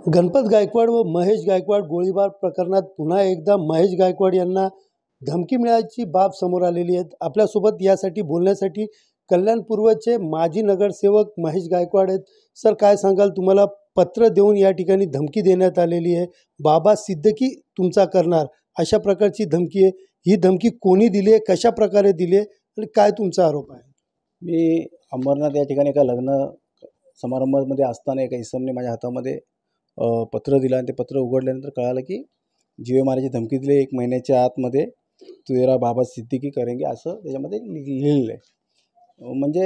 गणपत गायकवाड व महेश गायकवाड गोळीबार प्रकरणात पुन्हा एकदा महेश गायकवाड यांना धमकी मिळाल्याची बाब समोर आलेली आहे. आपल्यासोबत यासाठी बोलण्यासाठी कल्याण पूर्वचे माजी नगरसेवक महेश गायकवाड आहेत. सर, काय सांगाल? तुम्हाला पत्र देऊन या ठिकाणी धमकी देण्यात आलेली आहे. बाबा सिद्दीकी तुमचा करणार अशा प्रकारची धमकी आहे. ही धमकी कोणी दिली आहे, कशा प्रकारे दिली आहे आणि काय तुमचा आरोप आहे? मी अमरनाथ या ठिकाणी एका लग्न समारंभामध्ये असताना एका इसमने माझ्या हातामध्ये पत्र दिलं आणि ते पत्र उघडल्यानंतर कळालं की जीवे मारायची धमकी दिली. 1 महिन्याच्या आतमध्ये तेरा बाबा सिद्दीकी करेंगे असं त्याच्यामध्ये लिहिलेलं आहे. म्हणजे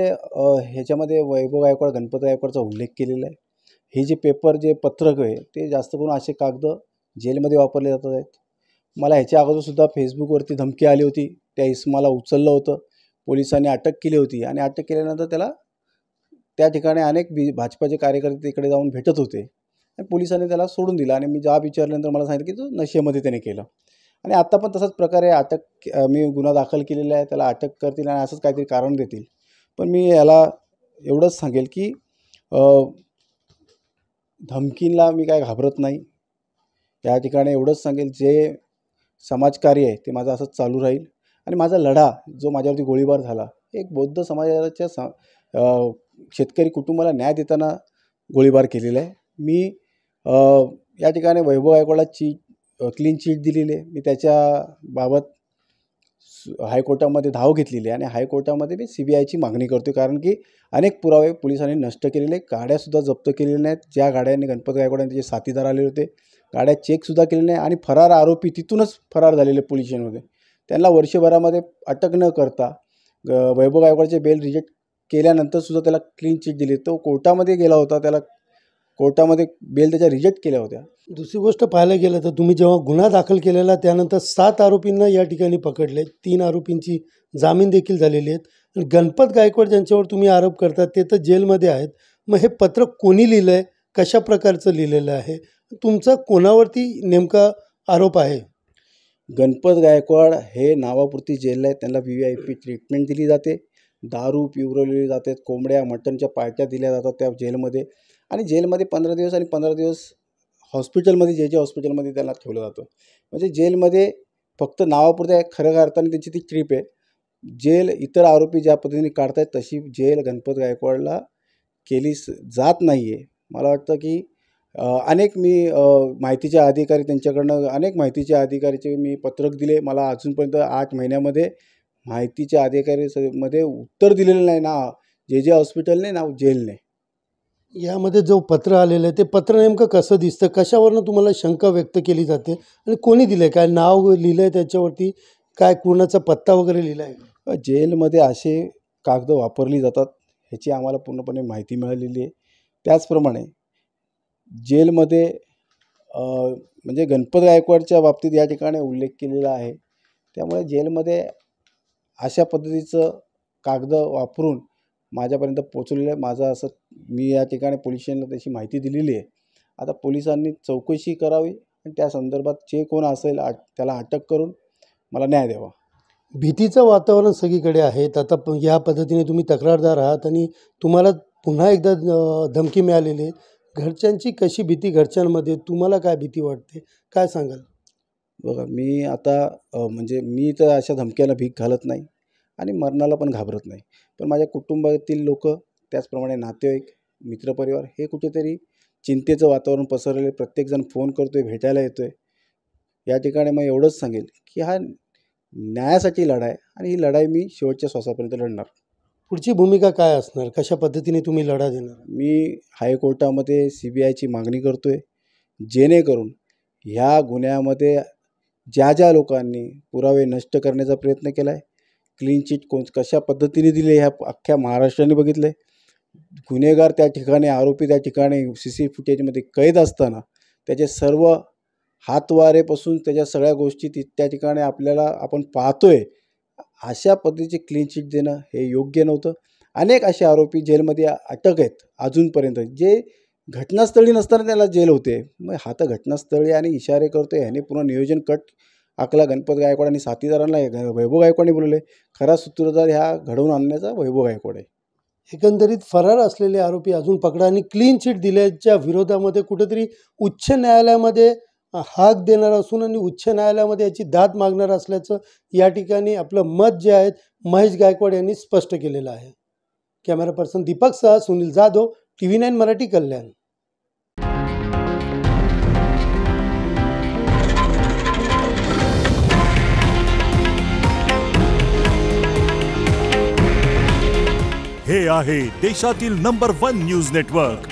ह्याच्यामध्ये वैभव गायकवाड, गणपत गायकवाडचा उल्लेख केलेला आहे. हे जे पेपर, जे पत्रक आहे ते जास्त करून असे कागद जेलमध्ये वापरले जातात आहेत. मला ह्याच्या अगोदरसुद्धा फेसबुकवरती धमकी आली होती. त्या इसमाला उचललं होतं, पोलिसांनी अटक केली होती आणि अटक केल्यानंतर त्याला त्या ठिकाणी अनेक भाजपाचे कार्यकर्ते तिकडे जाऊन भेटत होते आणि पोलिसांनी त्याला सोडून दिलं आणि मी जाब विचारल्यानंतर मला सांगितलं की तो नशेमध्ये त्याने केलं. आणि आत्ता पण तसाच प्रकारे मी गुन्हा दाखल केलेला आहे. त्याला अटक करतील आणि असंच काहीतरी कारण देतील. पण मी याला एवढंच सांगेल की धमकीला मी काय घाबरत नाही. या ठिकाणी एवढंच सांगेल, जे समाजकार्य आहे ते माझं असंच चालू राहील आणि माझा लढा जो माझ्यावरती गोळीबार झाला, एक बौद्ध समाजाच्या शेतकरी कुटुंबाला न्याय देताना गोळीबार केलेला आहे. मी या ठिकाणी वैभव गायकवाडला क्लीन चिट दिलेली आहे. मी त्याच्याबाबत हायकोर्टामध्ये धाव घेतलेली आहे आणि हायकोर्टामध्ये मी CBIची मागणी करतो आहे. कारण की अनेक पुरावे पोलिसांनी नष्ट केलेले, गाड्यासुद्धा जप्त केलेल्या नाहीत. ज्या गाड्यांनी गणपत गायकवाड आणि त्याचे साथीदार आलेले होते, गाड्या चेकसुद्धा केलेले नाही आणि फरार आरोपी तिथूनच फरार झालेले पोलीस स्टेशनमध्ये. त्यांना वर्षभरामध्ये अटक न करता वैभव गायकवाडचे बेल रिजेक्ट केल्यानंतरसुद्धा त्याला क्लीन चिट दिली. तो कोर्टामध्ये गेला होता, त्याला कोर्टामध्ये बेल त्याच्या रिजेक्ट केल्या होत्या. दुसरी गोष्ट पाहायला गेलं तर तुम्ही जेव्हा गुन्हा दाखल केलेला त्यानंतर 7 आरोपींना या ठिकाणी पकडले. 3 आरोपींची जामीन देखील झालेली आहेत. आणि गणपत गायकवाड ज्यांच्यावर तुम्ही आरोप करता ते तर जेलमध्ये आहेत. मग हे पत्र कोणी लिहिलं आहे, कशा प्रकारचं लिहिलेलं आहे, तुमचा कोणावरती नेमका आरोप आहे? गणपत गायकवाड हे नावापुरती जेल आहे. त्यांना VIP ट्रीटमेंट दिली जाते, दारू पिवरवली जाते, कोंबड्या मटणच्या पार्ट्या दिल्या जातात त्या जेलमध्ये आणि जेलमध्ये 15 दिवस आणि 15 दिवस हॉस्पिटलमध्ये, जे हॉस्पिटलमध्ये त्यांना ठेवलं जातं. म्हणजे जेलमध्ये फक्त नावापुरत्या खऱ्या अर्थाने त्यांची ती ट्रीप आहे. जेल इतर आरोपी ज्या पद्धतीने काढतायत तशी जेल गणपत गायकवाडला केली जात नाही आहे. मला वाटतं की अनेक मी माहितीचे अधिकारी, त्यांच्याकडनं अनेक माहितीच्या अधिकारीचे मी पत्रक दिले. मला अजूनपर्यंत 8 महिन्यामध्ये माहितीच्या अधिकारीमध्ये उत्तर दिलेलं नाही, ना जे हॉस्पिटलने ना जेलने. यामध्ये जो पत्र आलेलं आहे ते पत्र नेमकं कसं दिसतं, कशावरनं तुम्हाला शंका व्यक्त केली जाते आणि कोणी दिलं आहे, काय नाव लिहिलं आहे त्याच्यावरती, काय कोणाचा पत्ता वगैरे लिहिला आहे? जेलमध्ये असे कागद वापरली जातात ह्याची आम्हाला पूर्णपणे माहिती मिळालेली आहे. त्याचप्रमाणे जेलमध्ये म्हणजे गणपत गायकवाडच्या बाबतीत या ठिकाणी उल्लेख केलेला आहे. त्यामुळे जेलमध्ये अशा पद्धतीचं कागद वापरून माझ्यापर्यंत पोचलेलं आहे. माझं असं मी या ठिकाणी पोलीस स्टेशनला त्याची माहिती दिलेली आहे. आता पोलिसांनी चौकशी करावी आणि त्या संदर्भात जे कोण असेल त्याला अटक करून मला न्याय द्यावा. भीतीचं वातावरण सगळीकडे आहे. आता या पद्धतीने तुम्ही तक्रारदार आहात आणि तुम्हाला पुन्हा एकदा धमकी मिळालेली आहे. घरच्यांची कशी भीती घरच्यांमध्ये, तुम्हाला काय भीती वाटते, काय सांगाल? बघा, मी आता म्हणजे मी तर अशा धमक्याला भीक घालत नाही आणि मरणाला पण घाबरत नाही. पण माझ्या कुटुंबातील लोक, त्याचप्रमाणे नातेवाईक, मित्रपरिवार हे कुठेतरी चिंतेचं वातावरण पसरलेलं. प्रत्येकजण फोन करतो आहे, भेटायला येतो आहे. या ठिकाणी मग एवढंच सांगेल की हा न्यायासाठी लढा आहे आणि ही लढाई मी शेवटच्या श्वासापर्यंत लढणार. पुढची भूमिका काय असणार, कशा पद्धतीने तुम्ही लढा देणार? मी हायकोर्टामध्ये CBIची मागणी करतो आहे, जेणेकरून ह्या गुन्ह्यामध्ये ज्या लोकांनी पुरावे नष्ट करण्याचा प्रयत्न केला आहे, क्लीन चिट कशा पद्धतीने दिली ह्या अख्ख्या महाराष्ट्राने बघितलं आहे. गुन्हेगार त्या ठिकाणी, आरोपी त्या ठिकाणी CC फुटेजमध्ये कैद असताना त्याचे सर्व हातवारेपासून त्याच्या सगळ्या गोष्टी त्या ठिकाणी आपण पाहतो आहे. अशा पद्धतीचे क्लीन चिट देणं हे योग्य नव्हतं. अनेक असे आरोपी जेलमध्ये अटक आहेत अजूनपर्यंत, जे घटनास्थळी नसताना त्याला जेल होते. मग हा तर घटनास्थळी आणि इशारे करतो आहे. ह्याने पुन्हा नियोजन कट आखला गणपत गायकवाड आणि साथीदारांना वैभव गायकवाडने बोलवले. खरा सूत्रधार ह्या घडवून आणण्याचा वैभव गायकवाड आहे. एकंदरीत फरार असलेले आरोपी अजून पकडा आणि क्लीन चिट दिल्याच्या विरोधामध्ये कुठेतरी उच्च न्यायालयामध्ये हाक देणार असून आणि उच्च न्यायालयामध्ये याची दाद मागणार असल्याचं या ठिकाणी आपलं मत जे आहे महेश गायकवाड यांनी स्पष्ट केलेलं आहे. कॅमेरा पर्सन दीपक सह सुनील जाधव, TV9 मराठी, कल्याण. हे आहे देशातील नंबर 1 न्यूज नेटवर्क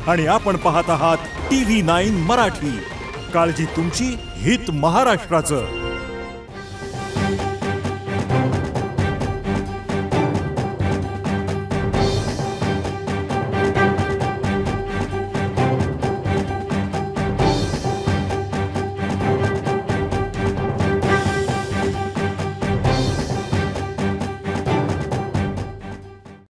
आणि आपण पाहत आहात TV9 मराठी. काळजी तुमची, हित महाराष्ट्राचं.